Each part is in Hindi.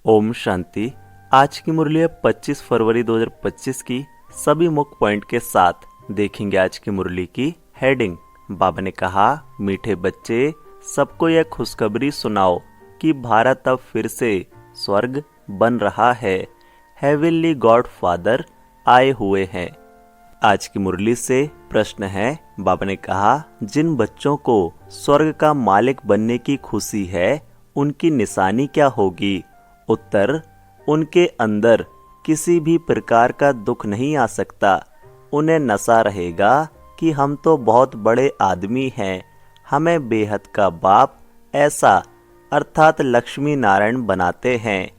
ओम शांति। आज की मुरली है 25 फरवरी 2025 की। सभी मुख्य पॉइंट के साथ देखेंगे आज की मुरली की हेडिंग। बाबा ने कहा, मीठे बच्चे, सबको यह खुशखबरी सुनाओ कि भारत अब फिर से स्वर्ग बन रहा है। हेवनली गॉड फादर आए हुए हैं। आज की मुरली से प्रश्न है। बाबा ने कहा, जिन बच्चों को स्वर्ग का मालिक बनने की खुशी है, उनकी निशानी क्या होगी? उत्तर, उनके अंदर किसी भी प्रकार का दुख नहीं आ सकता। उन्हें नशा रहेगा कि हम तो बहुत बड़े आदमी हैं, हमें बेहद का बाप ऐसा अर्थात लक्ष्मी नारायण बनाते हैं।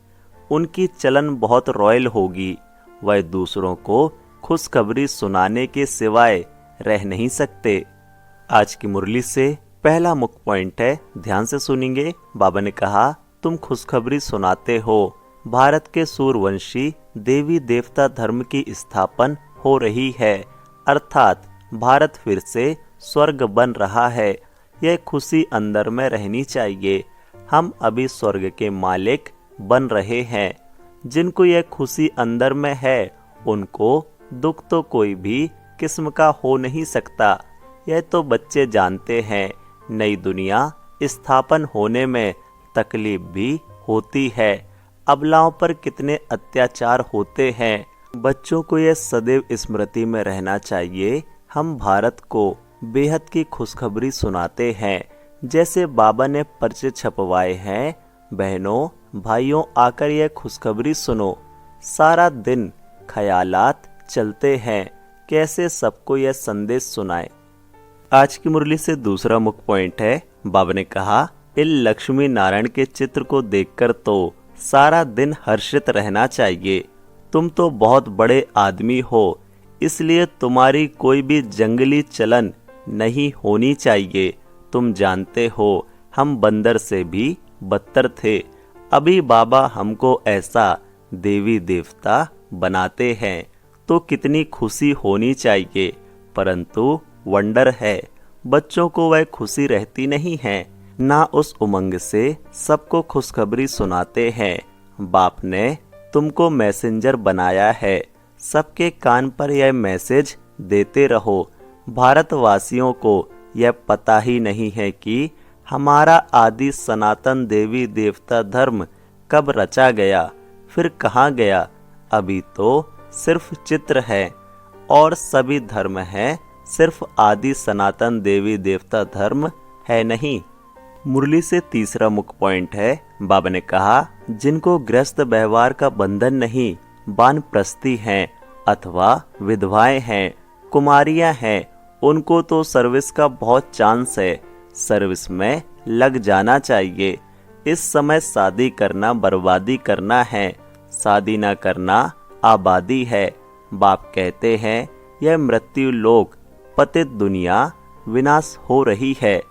उनकी चलन बहुत रॉयल होगी। वह दूसरों को खुशखबरी सुनाने के सिवाय रह नहीं सकते। आज की मुरली से पहला मुख्य पॉइंट है, ध्यान से सुनेंगे। बाबा ने कहा, तुम खुशखबरी सुनाते हो, भारत के सूर्यवंशी देवी देवता धर्म की स्थापन हो रही है, अर्थात भारत फिर से स्वर्ग बन रहा है। यह खुशी अंदर में रहनी चाहिए। हम अभी स्वर्ग के मालिक बन रहे हैं। जिनको यह खुशी अंदर में है, उनको दुख तो कोई भी किस्म का हो नहीं सकता। यह तो बच्चे जानते हैं। नई दुनिया स्थापन होने में तकलीफ भी होती है। अबलाओं पर कितने अत्याचार होते हैं। बच्चों को यह सदैव स्मृति में रहना चाहिए। हम भारत को बेहद की खुशखबरी सुनाते हैं। जैसे बाबा ने पर्चे छपवाए हैं, बहनों भाइयों आकर यह खुशखबरी सुनो। सारा दिन ख्यालात चलते हैं, कैसे सबको यह संदेश सुनाए। आज की मुरली से दूसरा मुख्य पॉइंट है। बाबा ने कहा, इन लक्ष्मी नारायण के चित्र को देखकर तो सारा दिन हर्षित रहना चाहिए। तुम तो बहुत बड़े आदमी हो, इसलिए तुम्हारी कोई भी जंगली चलन नहीं होनी चाहिए। तुम जानते हो, हम बंदर से भी बदतर थे। अभी बाबा हमको ऐसा देवी देवता बनाते हैं तो कितनी खुशी होनी चाहिए। परंतु वंडर है, बच्चों को वह खुशी रहती नहीं है, ना उस उमंग से सबको खुशखबरी सुनाते हैं। बाप ने तुमको मैसेंजर बनाया है, सबके कान पर यह मैसेज देते रहो। भारतवासियों को यह पता ही नहीं है कि हमारा आदि सनातन देवी देवता धर्म कब रचा गया, फिर कहाँ गया। अभी तो सिर्फ चित्र है और सभी धर्म है, सिर्फ आदि सनातन देवी देवता धर्म है नहीं। मुरली से तीसरा मुख्य पॉइंट है। बाबा ने कहा, जिनको गृहस्थ व्यवहार का बंधन नहीं, वानप्रस्थी हैं अथवा विधवाएं हैं, कुमारियां हैं, उनको तो सर्विस का बहुत चांस है। सर्विस में लग जाना चाहिए। इस समय शादी करना बर्बादी करना है, शादी ना करना आबादी है। बाप कहते हैं, यह मृत्यु लोक पतित दुनिया विनाश हो रही है।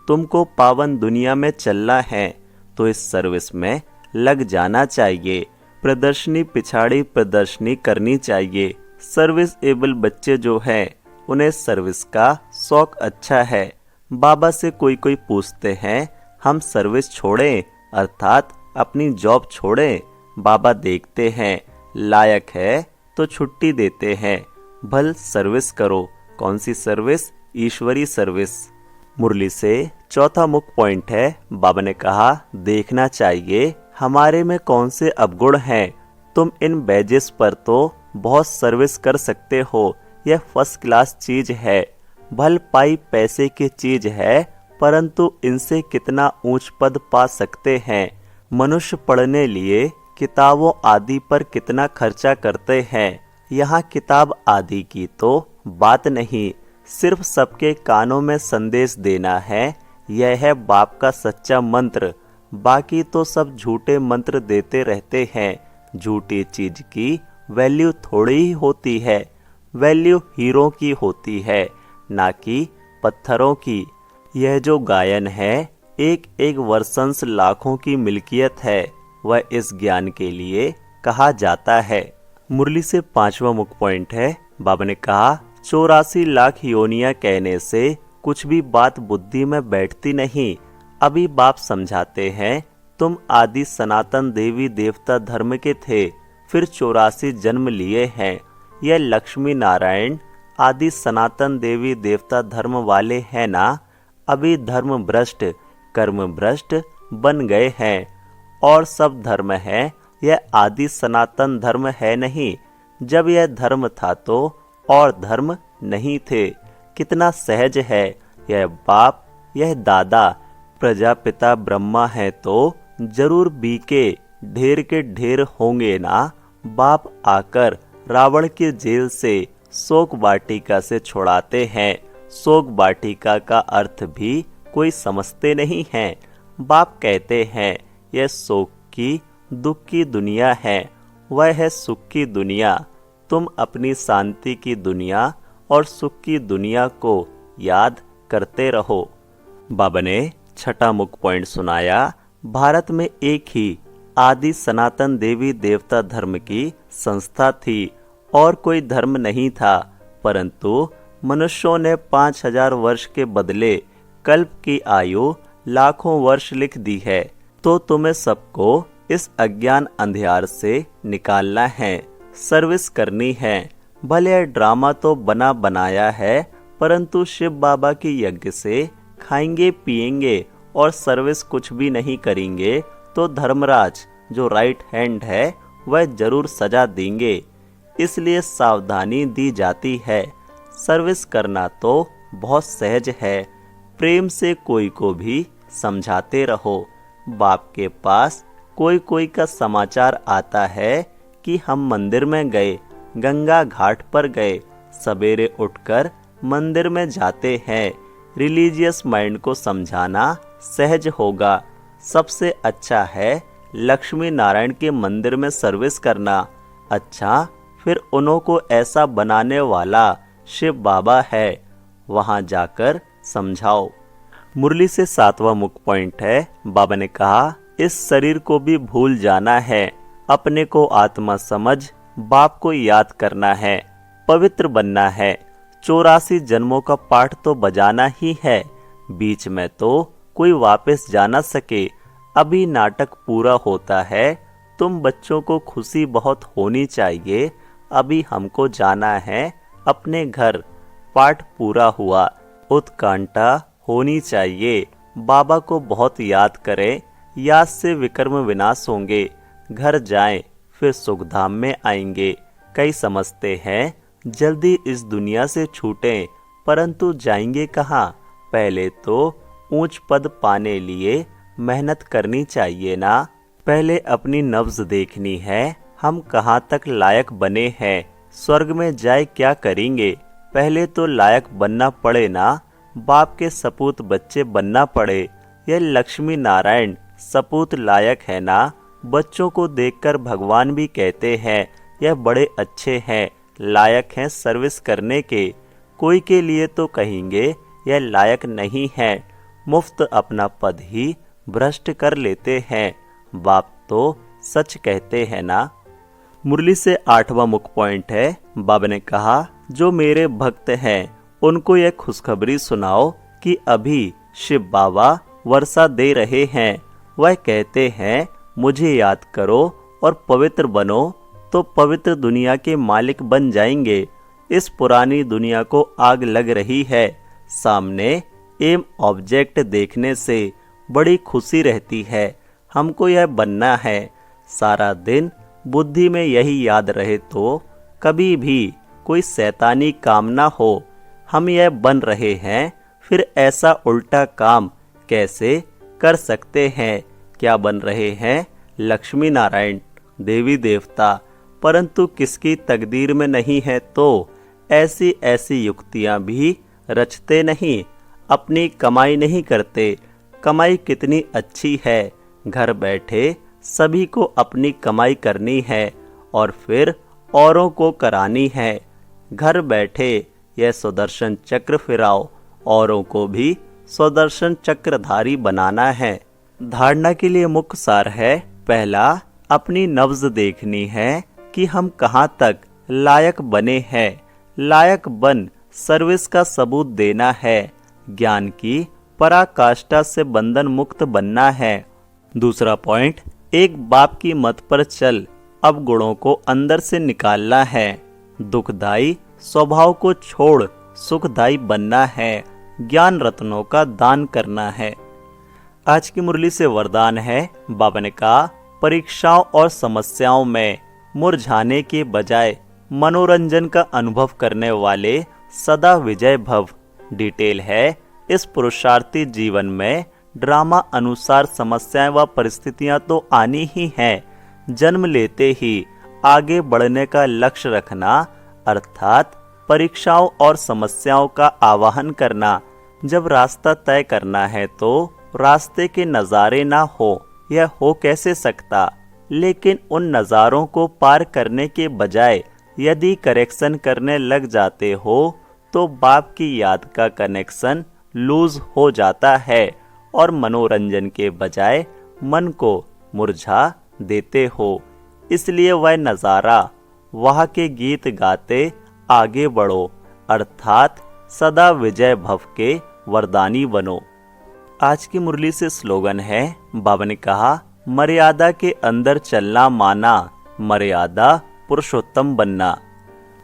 तुमको पावन दुनिया में चलना है तो इस सर्विस में लग जाना चाहिए। प्रदर्शनी पिछाड़ी प्रदर्शनी करनी चाहिए। सर्विस एबल बच्चे जो हैं, उन्हें सर्विस का शौक अच्छा है। बाबा से कोई कोई पूछते हैं, हम सर्विस छोड़ें अर्थात अपनी जॉब छोड़ें? बाबा देखते हैं, लायक है तो छुट्टी देते हैं। भल सर्विस करो। कौन सी सर्विस? ईश्वरी सर्विस। मुरली से चौथा मुख्य पॉइंट है। बाबा ने कहा, देखना चाहिए हमारे में कौन से अवगुण हैं। तुम इन बैजेस पर तो बहुत सर्विस कर सकते हो। यह फर्स्ट क्लास चीज है, भल पाई पैसे की चीज है, परंतु इनसे कितना ऊंच पद पा सकते हैं। मनुष्य पढ़ने लिए किताबों आदि पर कितना खर्चा करते हैं। यहाँ किताब आदि की तो बात नहीं, सिर्फ सबके कानों में संदेश देना है। यह है बाप का सच्चा मंत्र। बाकी तो सब झूठे मंत्र देते रहते हैं। झूठी चीज की वैल्यू थोड़ी ही होती है। वैल्यू हीरो की होती है, ना कि पत्थरों की। यह जो गायन है, एक एक वर्षंस लाखों की मिल्कियत है। वह इस ज्ञान के लिए कहा जाता है। मुरली से पांचवा मुख्य पॉइंट है। बाबा ने कहा, 84 लाख योनियां कहने से कुछ भी बात बुद्धि में बैठती नहीं। अभी बाप समझाते हैं, तुम आदि सनातन देवी देवता धर्म के थे, फिर 84 जन्म लिए हैं। यह लक्ष्मी नारायण आदि सनातन देवी देवता धर्म वाले हैं ना? अभी धर्म भ्रष्ट कर्म भ्रष्ट बन गए हैं। और सब धर्म है, यह आदि सनातन धर्म है नहीं। जब यह धर्म था तो और धर्म नहीं थे। कितना सहज है। यह बाप यह दादा प्रजापिता ब्रह्मा है तो जरूर बीके ढेर के ढेर होंगे ना। बाप आकर रावण की जेल से शोक वाटिका से छुड़ाते हैं। शोक वाटिका का अर्थ भी कोई समझते नहीं है। बाप कहते हैं यह शोक की दुख की दुनिया है, वह है सुख की दुनिया। तुम अपनी शांति की दुनिया और सुख की दुनिया को याद करते रहो। बाबा ने छठा मुख्य पॉइंट सुनाया। भारत में एक ही आदि सनातन देवी देवता धर्म की संस्था थी और कोई धर्म नहीं था, परंतु मनुष्यों ने 5000 वर्ष के बदले कल्प की आयु लाखों वर्ष लिख दी है। तो तुम्हें सबको इस अज्ञान अंधियार से निकालना है, सर्विस करनी है। भले यह ड्रामा तो बना बनाया है, परंतु शिव बाबा के यज्ञ से खाएंगे पिएंगे और सर्विस कुछ भी नहीं करेंगे तो धर्मराज जो राइट हैंड है वह जरूर सजा देंगे। इसलिए सावधानी दी जाती है। सर्विस करना तो बहुत सहज है। प्रेम से कोई को भी समझाते रहो। बाप के पास कोई कोई का समाचार आता है कि हम मंदिर में गए, गंगा घाट पर गए, सवेरे उठकर मंदिर में जाते हैं। रिलीजियस माइंड को समझाना सहज होगा। सबसे अच्छा है लक्ष्मी नारायण के मंदिर में सर्विस करना। अच्छा, फिर उन्हों को ऐसा बनाने वाला शिव बाबा है, वहां जाकर समझाओ। मुरली से 7वां मुख्य पॉइंट है। बाबा ने कहा इस शरीर को भी भूल जाना है। अपने को आत्मा समझ बाप को याद करना है, पवित्र बनना है। 84 जन्मों का पाठ तो बजाना ही है। बीच में तो कोई वापस जा ना सके। अभी नाटक पूरा होता है। तुम बच्चों को खुशी बहुत होनी चाहिए। अभी हमको जाना है अपने घर। पाठ पूरा हुआ, उत्कंठा होनी चाहिए। बाबा को बहुत याद करें, याद से विकर्म विनाश होंगे। घर जाएं, फिर सुखधाम में आएंगे। कई समझते हैं जल्दी इस दुनिया से छूटें, परंतु जाएंगे कहाँ? पहले तो ऊंच पद पाने लिए मेहनत करनी चाहिए ना। पहले अपनी नब्ज देखनी है, हम कहाँ तक लायक बने हैं। स्वर्ग में जाए क्या करेंगे? पहले तो लायक बनना पड़े ना। बाप के सपूत बच्चे बनना पड़े। यह लक्ष्मी नारायण सपूत लायक है ना। बच्चों को देखकर भगवान भी कहते हैं यह बड़े अच्छे हैं, लायक हैं सर्विस करने के। कोई के लिए तो कहेंगे यह लायक नहीं है। मुफ्त अपना पद ही भ्रष्ट कर लेते हैं। बाप तो सच कहते हैं ना। मुरली से 8वां मुख्य पॉइंट है। बाबा ने कहा जो मेरे भक्त हैं उनको यह खुशखबरी सुनाओ कि अभी शिव बाबा वर्षा दे रहे हैं। वह कहते हैं मुझे याद करो और पवित्र बनो तो पवित्र दुनिया के मालिक बन जाएंगे। इस पुरानी दुनिया को आग लग रही है। सामने एम ऑब्जेक्ट देखने से बड़ी खुशी रहती है। हमको यह बनना है। सारा दिन बुद्धि में यही याद रहे तो कभी भी कोई शैतानी काम ना हो। हम यह बन रहे हैं, फिर ऐसा उल्टा काम कैसे कर सकते हैं? क्या बन रहे हैं? लक्ष्मी नारायण देवी देवता, परंतु किसकी तकदीर में नहीं है तो ऐसी ऐसी युक्तियां भी रचते नहीं। अपनी कमाई नहीं करते। कमाई कितनी अच्छी है। घर बैठे सभी को अपनी कमाई करनी है और फिर औरों को करानी है। घर बैठे यह सुदर्शन चक्र फिराओ, औरों को भी सुदर्शन चक्रधारी बनाना है। धारणा के लिए मुख्य सार है। पहला, अपनी नब्ज देखनी है कि हम कहाँ तक लायक बने हैं। लायक बन सर्विस का सबूत देना है। ज्ञान की पराकाष्ठा से बंधन मुक्त बनना है। दूसरा पॉइंट, एक बाप की मत पर चल, अब गुणों को अंदर से निकालना है। दुखदाई स्वभाव को छोड़ सुखदाई बनना है। ज्ञान रत्नों का दान करना है। आज की मुरली से वरदान है, बाबा ने कहा, परीक्षाओं और समस्याओं में मुरझाने के बजाय मनोरंजन का अनुभव करने वाले सदा विजय भव। डिटेल है, इस पुरुषार्थी जीवन में ड्रामा अनुसार समस्याएं व परिस्थितियां तो आनी ही हैं। जन्म लेते ही आगे बढ़ने का लक्ष्य रखना, अर्थात परीक्षाओं और समस्याओं का आवाहन करना। जब रास्ता तय करना है तो रास्ते के नज़ारे ना हो, यह हो कैसे सकता। लेकिन उन नज़ारों को पार करने के बजाय यदि करेक्शन करने लग जाते हो तो बाप की याद का कनेक्शन लूज हो जाता है और मनोरंजन के बजाय मन को मुरझा देते हो। इसलिए वह नज़ारा, वहाँ के गीत गाते आगे बढ़ो, अर्थात सदा विजय भव के वरदानी बनो। आज की मुरली से स्लोगन है, बाबा ने कहा, मर्यादा के अंदर चलना माना, मर्यादा पुरुषोत्तम बनना।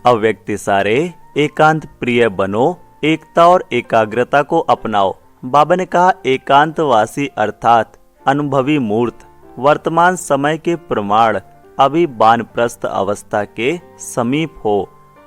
अव्यक्ति सारे एकांत प्रिय बनो, एकता और एकाग्रता को अपनाओ। बाबा ने कहा, एकांतवासी अर्थात अनुभवी मूर्त वर्तमान समय के प्रमाण अभी वानप्रस्थ अवस्था के समीप हो।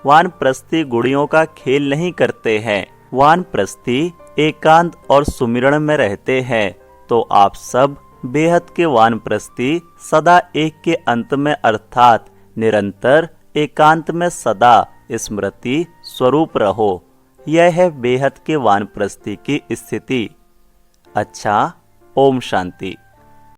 वानप्रस्थी गुड़ियों का खेल नहीं करते हैं। वानप्रस्थी एकांत और सुमिरण में रहते हैं। तो आप सब बेहद के वानप्रस्थी सदा एक के अंत में अर्थात निरंतर एकांत में सदा स्मृति स्वरूप रहो। यह है बेहद के वानप्रस्थी की स्थिति। अच्छा, ओम शांति।